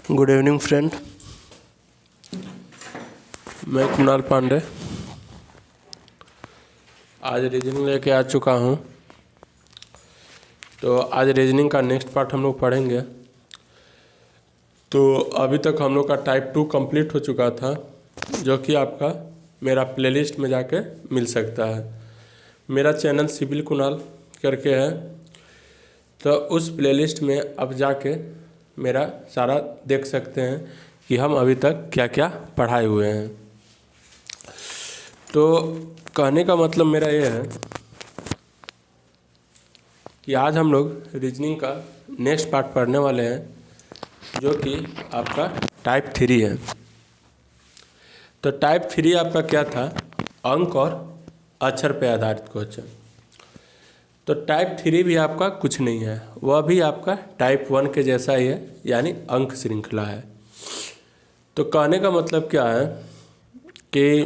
Good evening friend. मैं कुणाल पांडे आज reasoning लेके आ चुका हूँ। तो आज रीजनिंग का नेक्स्ट पार्ट हम लोग पढ़ेंगे। तो अभी तक हम लोग का टाइप 2 कंप्लीट हो चुका था, जो कि आपका मेरा प्लेलिस्ट में जाके मिल सकता है। मेरा चैनल सिविल कुणाल करके है, तो उस प्लेलिस्ट में अब जाके मेरा सारा देख सकते हैं कि हम अभी तक क्या क्या पढ़ाए हुए हैं। तो कहने का मतलब मेरा ये है कि आज हम लोग रीजनिंग का नेक्स्ट पार्ट पढ़ने वाले हैं, जो कि आपका टाइप 3 है। तो टाइप 3 आपका क्या था? अंक और अक्षर पे आधारित क्वेश्चन। तो टाइप 3 भी आपका कुछ नहीं है, वह भी आपका टाइप 1 के जैसा ही है, यानी अंक श्रृंखला है। तो कहने का मतलब क्या है कि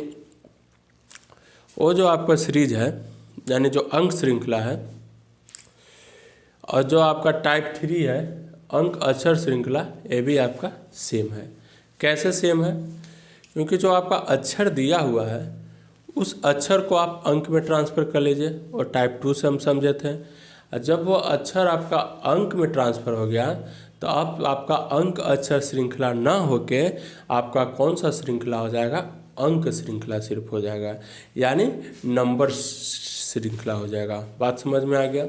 वो जो आपका सीरीज है, यानी जो अंक श्रृंखला है, और जो आपका टाइप 3 है अंक अक्षर श्रृंखला, ये भी आपका सेम है। कैसे सेम है? क्योंकि जो आपका अक्षर दिया हुआ है उस अक्षर को आप अंक में ट्रांसफ़र कर लीजिए, और टाइप 2 से हम समझे थे। और जब वो अक्षर आपका अंक में ट्रांसफ़र हो गया तो आप आपका अंक अक्षर श्रृंखला ना होके आपका कौन सा श्रृंखला हो जाएगा? अंक श्रृंखला सिर्फ हो जाएगा, यानी नंबर श्रृंखला हो जाएगा। बात समझ में आ गया?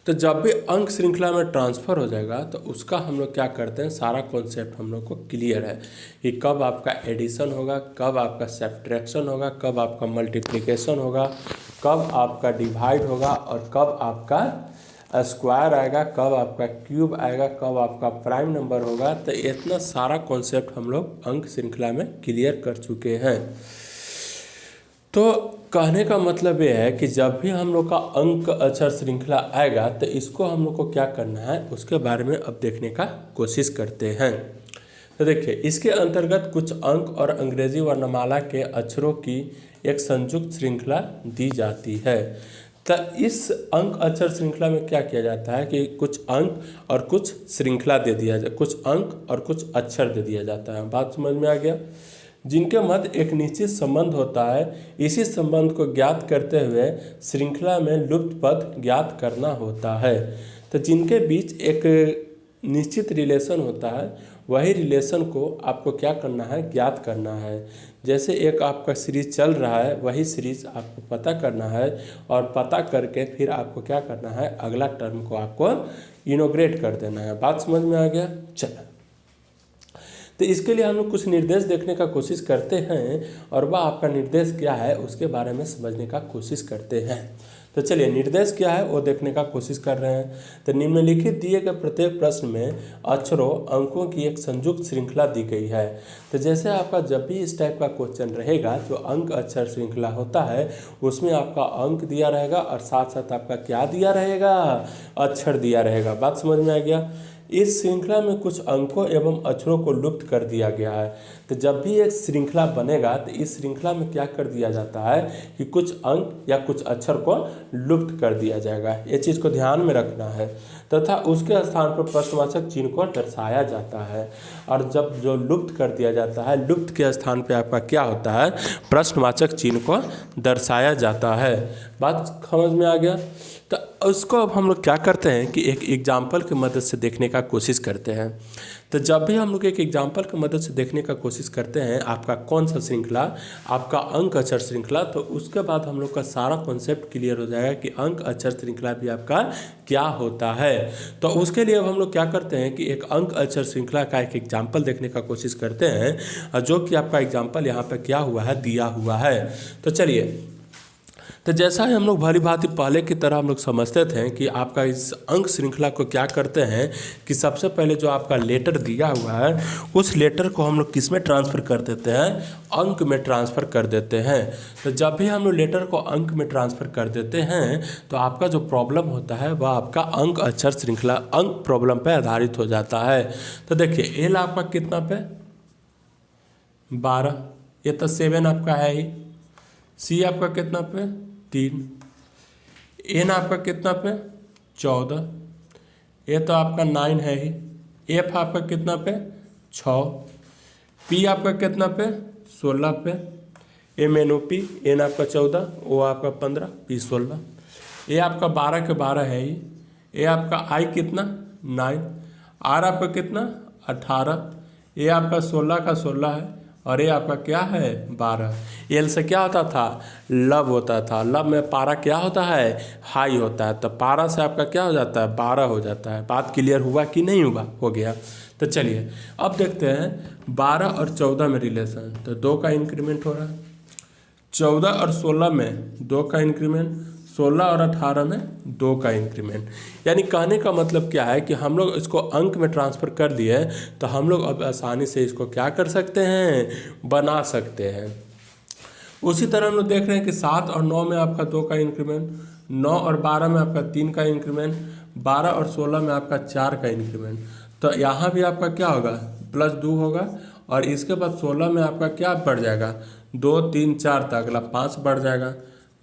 तो जब भी अंक श्रृंखला में ट्रांसफ़र हो जाएगा तो उसका हम लोग क्या करते हैं, सारा कॉन्सेप्ट हम लोग को क्लियर है कि कब आपका एडिशन होगा, कब आपका सब्ट्रैक्शन होगा, कब आपका मल्टीप्लिकेशन होगा, कब आपका डिवाइड होगा, और कब आपका स्क्वायर आएगा, कब आपका क्यूब आएगा, कब आपका प्राइम नंबर होगा। तो इतना सारा कॉन्सेप्ट हम लोग अंक श्रृंखला में क्लियर कर चुके हैं। तो कहने का मतलब ये है कि जब भी हम लोग का अंक अक्षर श्रृंखला आएगा तो इसको हम लोग को क्या करना है, उसके बारे में अब देखने का कोशिश करते हैं। तो देखिए, इसके अंतर्गत कुछ अंक और अंग्रेजी वर्णमाला के अक्षरों की एक संयुक्त श्रृंखला दी जाती है। तो इस अंक अक्षर श्रृंखला में क्या किया जाता है कि कुछ अंक और कुछ श्रृंखला दे दिया जाए, कुछ अंक और कुछ अक्षर दे दिया जाता है। बात समझ में आ गया? जिनके मध्य एक निश्चित संबंध होता है, इसी संबंध को ज्ञात करते हुए श्रृंखला में लुप्त पद ज्ञात करना होता है। तो जिनके बीच एक निश्चित रिलेशन होता है, वही रिलेशन को आपको क्या करना है, ज्ञात करना है। जैसे एक आपका सीरीज चल रहा है, वही सीरीज आपको पता करना है, और पता करके फिर आपको क्या करना है, अगला टर्म को आपको इनोग्रेट कर देना है। बात समझ में आ गया? चलो, तो इसके लिए हम लोग कुछ निर्देश देखने का कोशिश करते हैं, और वह आपका निर्देश क्या है उसके बारे में समझने का कोशिश करते हैं। तो चलिए, निर्देश क्या है वो देखने का कोशिश कर रहे हैं। तो निम्नलिखित दिए गए प्रत्येक प्रश्न में अक्षरों अंकों की एक संयुक्त श्रृंखला दी गई है। तो जैसे आपका जब भी इस टाइप का क्वेश्चन रहेगा, जो अंक अक्षर श्रृंखला होता है उसमें आपका अंक दिया रहेगा और साथ साथ आपका क्या दिया रहेगा, अक्षर दिया रहेगा। बात समझ में आ गया? इस श्रृंखला में कुछ अंकों एवं अक्षरों को लुप्त कर दिया गया है। तो जब भी एक श्रृंखला बनेगा तो इस श्रृंखला में क्या कर दिया जाता है कि कुछ अंक या कुछ अक्षर को लुप्त कर दिया जाएगा। ये चीज़ को ध्यान में रखना है, तथा उसके स्थान पर प्रश्नवाचक चिन्ह को दर्शाया जाता है। और जब जो लुप्त कर दिया जाता है, लुप्त के स्थान पर आपका क्या होता है, प्रश्नवाचक चिन्ह को दर्शाया जाता है। बात समझ में आ गया? तो उसको अब हम लोग क्या करते हैं कि एक एग्जाम्पल की मदद से देखने का कोशिश करते हैं। तो जब भी हम लोग एक एग्जाम्पल की मदद से देखने का कोशिश करते हैं आपका कौन सा श्रृंखला, आपका अंक अक्षर श्रृंखला, तो उसके बाद हम लोग का सारा कॉन्सेप्ट क्लियर हो जाएगा कि अंक अक्षर श्रृंखला भी आपका क्या होता है। तो उसके लिए अब हम लोग क्या करते हैं कि एक अंक अक्षर श्रृंखला का एक एग्जाम्पल देखने का कोशिश करते हैं, और जो कि आपका एग्जाम्पल यहाँ पर क्या हुआ है, दिया हुआ है। तो चलिए, तो जैसा ही हम लोग भली भांति पहले की तरह हम लोग समझते थे कि आपका इस अंक श्रृंखला को क्या करते हैं कि सबसे पहले जो आपका लेटर दिया हुआ है उस लेटर को हम लोग किस में ट्रांसफ़र कर देते हैं, अंक में ट्रांसफ़र कर देते हैं। तो जब भी हम लोग लेटर को अंक में ट्रांसफ़र कर देते हैं तो आपका जो प्रॉब्लम होता है वह आपका अंक अक्षर श्रृंखला अंक प्रॉब्लम पर आधारित हो जाता है। तो देखिए, एल आपका कितना पे 12, ये तो 7 आपका है ही। सी आपका कितना पे 3, एन आपका कितना पे 14, ये तो आपका 9 है ही। एफ आपका कितना पे 6, पी आपका कितना पे 16 पे, M N O P, N आपका 14, ओ आपका 15, पी 16, ए आपका 12 के 12 है ही, ए आपका आई कितना 9, आर आपका कितना 18, ए आपका 16 का 16 है और ये आपका क्या है 12। एल से क्या होता था लब होता था, लब में पारा क्या होता है हाई होता है, तो पारा से आपका क्या हो जाता है 12 हो जाता है। बात क्लियर हुआ कि नहीं हुआ, हो गया। तो चलिए अब देखते हैं 12 और 14 में रिलेशन। तो 2 का इंक्रीमेंट हो रहा है, 14 और 16 में 2 का इंक्रीमेंट, 16 और 18 में 2 का इंक्रीमेंट। यानी कहने का मतलब क्या है कि हम लोग इसको अंक में ट्रांसफ़र कर दिए तो हम लोग अब आसानी से इसको क्या कर सकते हैं बना सकते हैं। उसी तरह हम लोग देख रहे हैं कि 7 और 9 में आपका 2 का इंक्रीमेंट, 9 और 12 में आपका 3 का इंक्रीमेंट, 12 और 16 में आपका 4 का इंक्रीमेंट। तो यहाँ भी आपका क्या होगा +2 होगा और इसके बाद 16 में आपका क्या बढ़ जाएगा 2 3 4 तक, अगला 5 बढ़ जाएगा।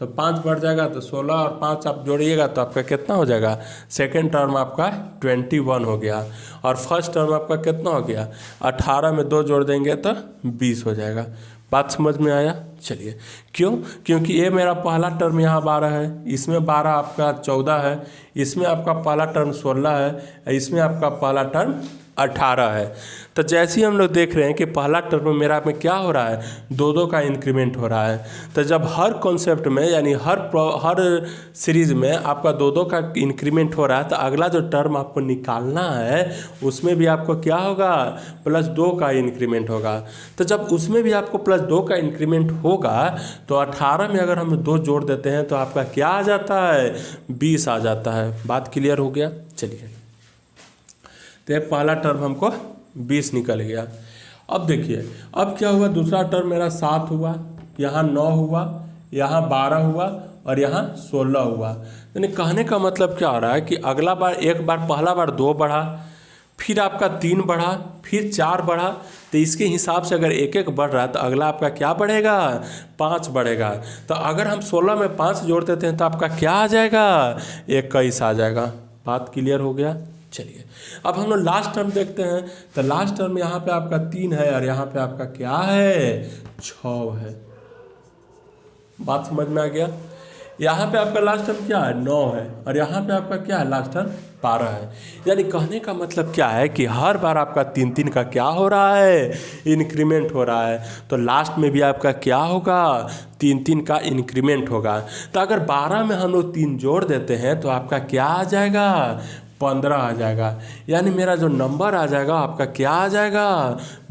तो 5 बढ़ जाएगा तो 16 और 5 आप जोड़िएगा तो आपका कितना हो जाएगा, सेकेंड टर्म आपका 21 हो गया और फर्स्ट टर्म आपका कितना हो गया 18 में 2 जोड़ देंगे तो 20 हो जाएगा। बात समझ में आया। चलिए क्यों, क्योंकि ये मेरा पहला टर्म यहाँ 12 है, इसमें 12 आपका 14 है, इसमें आपका पहला टर्म 16 है, इसमें आपका पहला टर्म 18 है। तो जैसे ही हम लोग देख रहे हैं कि पहला टर्म मेरा में क्या हो रहा है 2 का इंक्रीमेंट हो रहा है। तो जब हर कॉन्सेप्ट में यानी हर सीरीज़ में आपका 2 का इंक्रीमेंट हो रहा है तो अगला जो टर्म आपको निकालना है उसमें भी आपको क्या होगा +2 का इंक्रीमेंट होगा। तो जब उसमें भी आपको +2 का इंक्रीमेंट होगा तो 18 में अगर हम 2 जोड़ देते हैं तो आपका क्या आ जाता है 20 आ जाता है। बात क्लियर हो गया। चलिए तो पहला टर्म हमको 20 निकल गया। अब देखिए अब क्या हुआ, दूसरा टर्म मेरा 7 हुआ, यहाँ 9 हुआ, यहाँ 12 हुआ और यहाँ 16 हुआ। यानी कहने का मतलब क्या हो रहा है कि अगला बार एक बार पहला बार 2 बढ़ा, फिर आपका 3 बढ़ा, फिर 4 बढ़ा, तो इसके हिसाब से अगर एक एक बढ़ रहा है तो अगला आपका क्या बढ़ेगा 5 बढ़ेगा। तो अगर हम 16 में 5 जोड़ देते हैं तो आपका क्या आ जाएगा 21 आ जाएगा। बात क्लियर हो गया। चलिए अब हम लोग लास्ट टर्म देखते हैं। तो लास्ट टर्म यहाँ पे आपका 3 है और यहाँ पे आपका क्या है 6 है। बात समझ में आ गया। यहाँ पे आपका लास्ट टर्म क्या है 9 है और यहाँ पे आपका क्या है लास्ट टर्म 12 है। यानी कहने का मतलब क्या है कि हर बार आपका 3 का क्या हो रहा है इंक्रीमेंट हो रहा है। तो लास्ट में भी आपका क्या होगा 3 का इंक्रीमेंट होगा। तो अगर 12 में हम लोग 3 जोड़ देते हैं तो आपका क्या आ जाएगा 15 आ जाएगा। यानी मेरा जो नंबर आ जाएगा आपका क्या आ जाएगा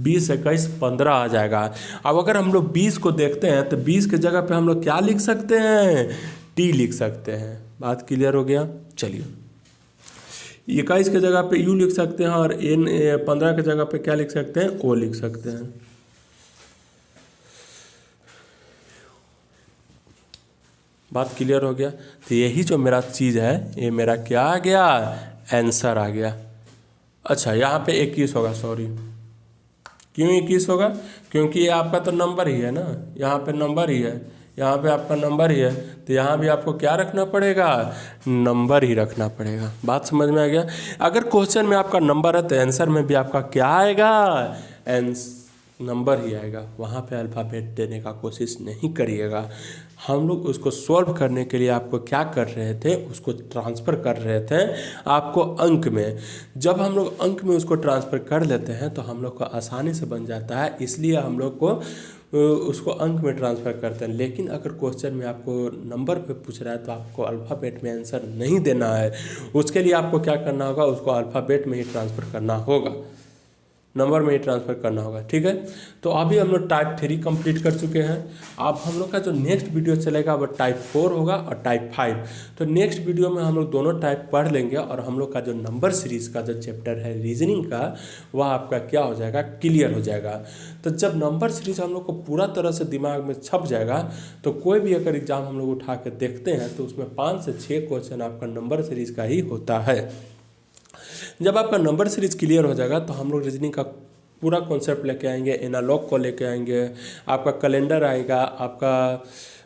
20 21 15 आ जाएगा। अब अगर हम लोग 20 को देखते हैं तो 20 के जगह पे हम लोग क्या लिख सकते हैं टी लिख सकते हैं। बात क्लियर हो गया। चलिए 21 के जगह पे यू लिख सकते हैं और एन 15 के जगह पे क्या लिख सकते हैं ओ लिख सकते हैं। बात क्लियर हो गया। तो यही जो मेरा चीज़ है ये मेरा क्या आ गया आंसर आ गया। अच्छा यहाँ पे 21 होगा, सॉरी क्यों 21 होगा, क्योंकि ये आपका तो नंबर ही है ना, यहाँ पे नंबर ही है, यहाँ पे आपका नंबर ही है, तो यहाँ भी आपको क्या रखना पड़ेगा नंबर ही रखना पड़ेगा। बात समझ में आ गया। अगर क्वेश्चन में आपका नंबर है तो आंसर में भी आपका क्या आएगा नंबर ही आएगा। वहाँ पे अल्फ़ाबेट देने का कोशिश नहीं करिएगा। हम लोग उसको सॉल्व करने के लिए आपको क्या कर रहे थे उसको ट्रांसफ़र कर रहे थे आपको अंक में। जब हम लोग अंक में उसको ट्रांसफ़र कर लेते हैं तो हम लोग को आसानी से बन जाता है, इसलिए हम लोग को उसको अंक में ट्रांसफ़र करते हैं। लेकिन अगर क्वेश्चन में आपको नंबर पे पूछ रहा है तो आपको अल्फ़ाबेट में आंसर नहीं देना है। उसके लिए आपको क्या करना होगा उसको अल्फ़ाबेट में ही ट्रांसफ़र करना होगा, नंबर में ही ट्रांसफ़र करना होगा। ठीक है। तो अभी हम लोग टाइप 3 कंप्लीट कर चुके हैं। अब हम लोग का जो नेक्स्ट वीडियो चलेगा वो टाइप 4 होगा और टाइप 5। तो नेक्स्ट वीडियो में हम लोग दोनों टाइप पढ़ लेंगे और हम लोग का जो नंबर सीरीज़ का जो चैप्टर है रीजनिंग का वह आपका क्या हो जाएगा क्लियर हो जाएगा। तो जब नंबर सीरीज़ हम लोग को पूरा तरह से दिमाग में छप जाएगा तो कोई भी अगर एग्ज़ाम हम लोग उठा के देखते हैं तो उसमें 5 से 6 क्वेश्चन आपका नंबर सीरीज़ का ही होता है। जब आपका नंबर सीरीज क्लियर हो जाएगा तो हम लोग रीजनिंग का पूरा कॉन्सेप्ट लेके आएंगे, एनालॉग को लेके आएंगे, आपका कैलेंडर आएगा, आपका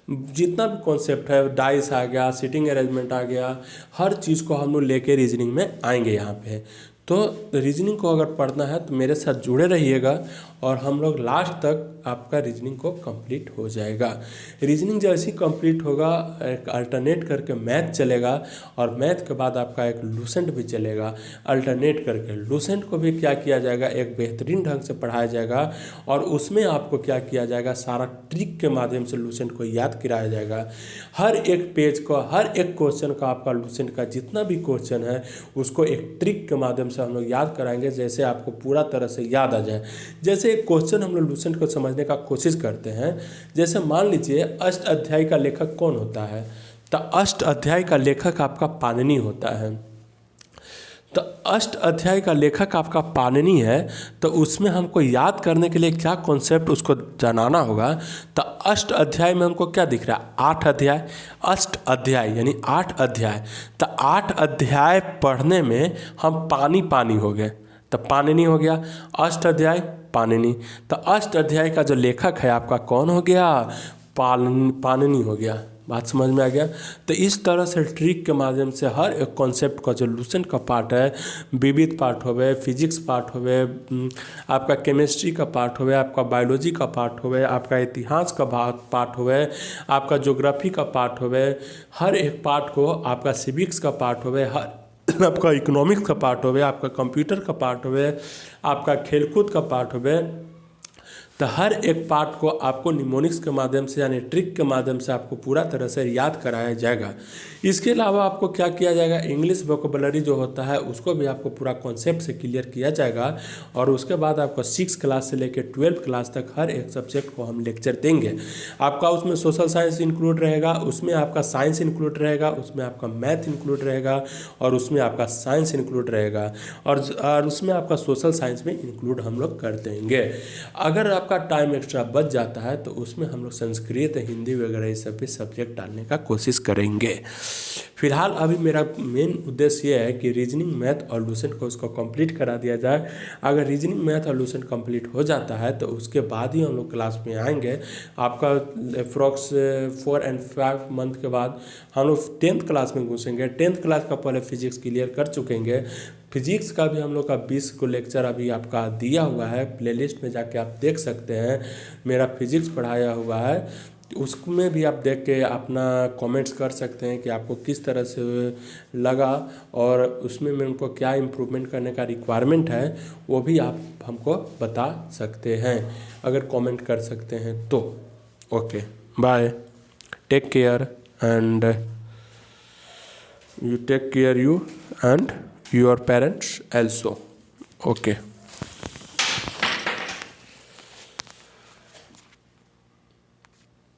जितना भी कॉन्सेप्ट है डाइस आ गया, सीटिंग अरेंजमेंट आ गया, हर चीज़ को हम लोग लेके रीजनिंग में आएंगे यहाँ पे। तो रीजनिंग को अगर पढ़ना है तो मेरे साथ जुड़े रहिएगा और हम लोग लास्ट तक आपका रीजनिंग को कंप्लीट हो जाएगा। रीजनिंग जैसे ही कंप्लीट होगा एक अल्टरनेट करके मैथ चलेगा और मैथ के बाद आपका एक लूसेंट भी चलेगा अल्टरनेट करके। लूसेंट को भी क्या किया जाएगा, एक बेहतरीन ढंग से पढ़ाया जाएगा और उसमें आपको क्या किया जाएगा, सारा ट्रिक के माध्यम से लूसेंट को याद कराया जाएगा। हर एक पेज को, हर एक क्वेश्चन का, आपका लूसेंट का जितना भी क्वेश्चन है उसको एक ट्रिक के माध्यम से हम लोग याद कराएंगे, जैसे आपको पूरा तरह से याद आ जाए। जैसे एक क्वेश्चन हम लोग लूसेंट को समझने का कोशिश करते हैं। जैसे मान लीजिए अष्ट अध्याय का लेखक कौन होता है, तो अष्ट अध्याय का लेखक आपका पाणिनि होता है। तो अष्ट अध्याय का लेखक आपका पाणिनि है, तो उसमें हमको याद करने के लिए क्या कॉन्सेप्ट उसको जानना होगा। तो अष्ट अध्याय में हमको क्या दिख रहा है, 8 अध्याय, अष्ट अध्याय यानी 8 अध्याय। तो 8 अध्याय पढ़ने में हम पानी हो गए, तो पाणिनि हो गया। अष्ट अध्याय पाणिनि, तो अष्ट अध्याय का जो लेखक है आपका कौन हो गया, पाणिनि हो गया। बात समझ में आ गया। तो इस तरह से ट्रिक के माध्यम से हर एक कॉन्सेप्ट का जो लूसेंट का पार्ट है, विविध पार्ट होवे, फिजिक्स पार्ट होवे, आपका केमिस्ट्री का पार्ट होवे, आपका बायोलॉजी का पार्ट होवे, आपका इतिहास का पार्ट होवे, आपका ज्योग्राफी का पार्ट होवे, हर एक पार्ट को, आपका सिविक्स का पार्ट होवे, हर आपका इकोनॉमिक्स का पार्ट होवे, आपका कंप्यूटर का पार्ट होवे, आपका खेलकूद का पार्ट होवे। तो हर एक पार्ट को आपको निमोनिक्स के माध्यम से यानी ट्रिक के माध्यम से आपको पूरा तरह से याद कराया जाएगा। इसके अलावा आपको क्या किया जाएगा, इंग्लिश वोकेबलरी जो होता है उसको भी आपको पूरा कॉन्सेप्ट से क्लियर किया जाएगा। और उसके बाद आपको 6 क्लास से लेकर 12 क्लास तक हर एक सब्जेक्ट को हम लेक्चर देंगे। आपका उसमें सोशल साइंस इंक्लूड रहेगा, उसमें आपका साइंस इंक्लूड रहेगा, उसमें आपका मैथ इंक्लूड रहेगा और उसमें आपका साइंस इंक्लूड रहेगा और उसमें आपका सोशल साइंस में इंक्लूड हम लोग कर देंगे। अगर आपका टाइम एक्स्ट्रा बच जाता है तो उसमें हम लोग संस्कृत, हिंदी वगैरह ये सब भी सब्जेक्ट डालने का कोशिश करेंगे। फिलहाल अभी मेरा मेन उद्देश्य ये है कि रीजनिंग, मैथ और लूसेंट को उसको कंप्लीट करा दिया जाए। अगर रीजनिंग, मैथ और लूसेंट कंप्लीट हो जाता है तो उसके बाद ही हम लोग क्लास में आएंगे। आपका अप्रॉक्स 4 और 5 मंथ के बाद हम लोग 10th क्लास में घुसेंगे। 10th क्लास का पहले फिजिक्स क्लियर कर चुकेंगे। फिजिक्स का भी हम लोग का 20 को लेक्चर अभी आपका दिया हुआ है, प्लेलिस्ट में जाके आप देख सकते हैं, मेरा फिजिक्स पढ़ाया हुआ है। उसमें भी आप देख के अपना कमेंट्स कर सकते हैं कि आपको किस तरह से लगा और उसमें मैं उनको क्या इम्प्रूवमेंट करने का रिक्वायरमेंट है वो भी आप हमको बता सकते हैं, अगर कमेंट कर सकते हैं तो। Okay, bye, take care and you take care you and your parents also. Okay.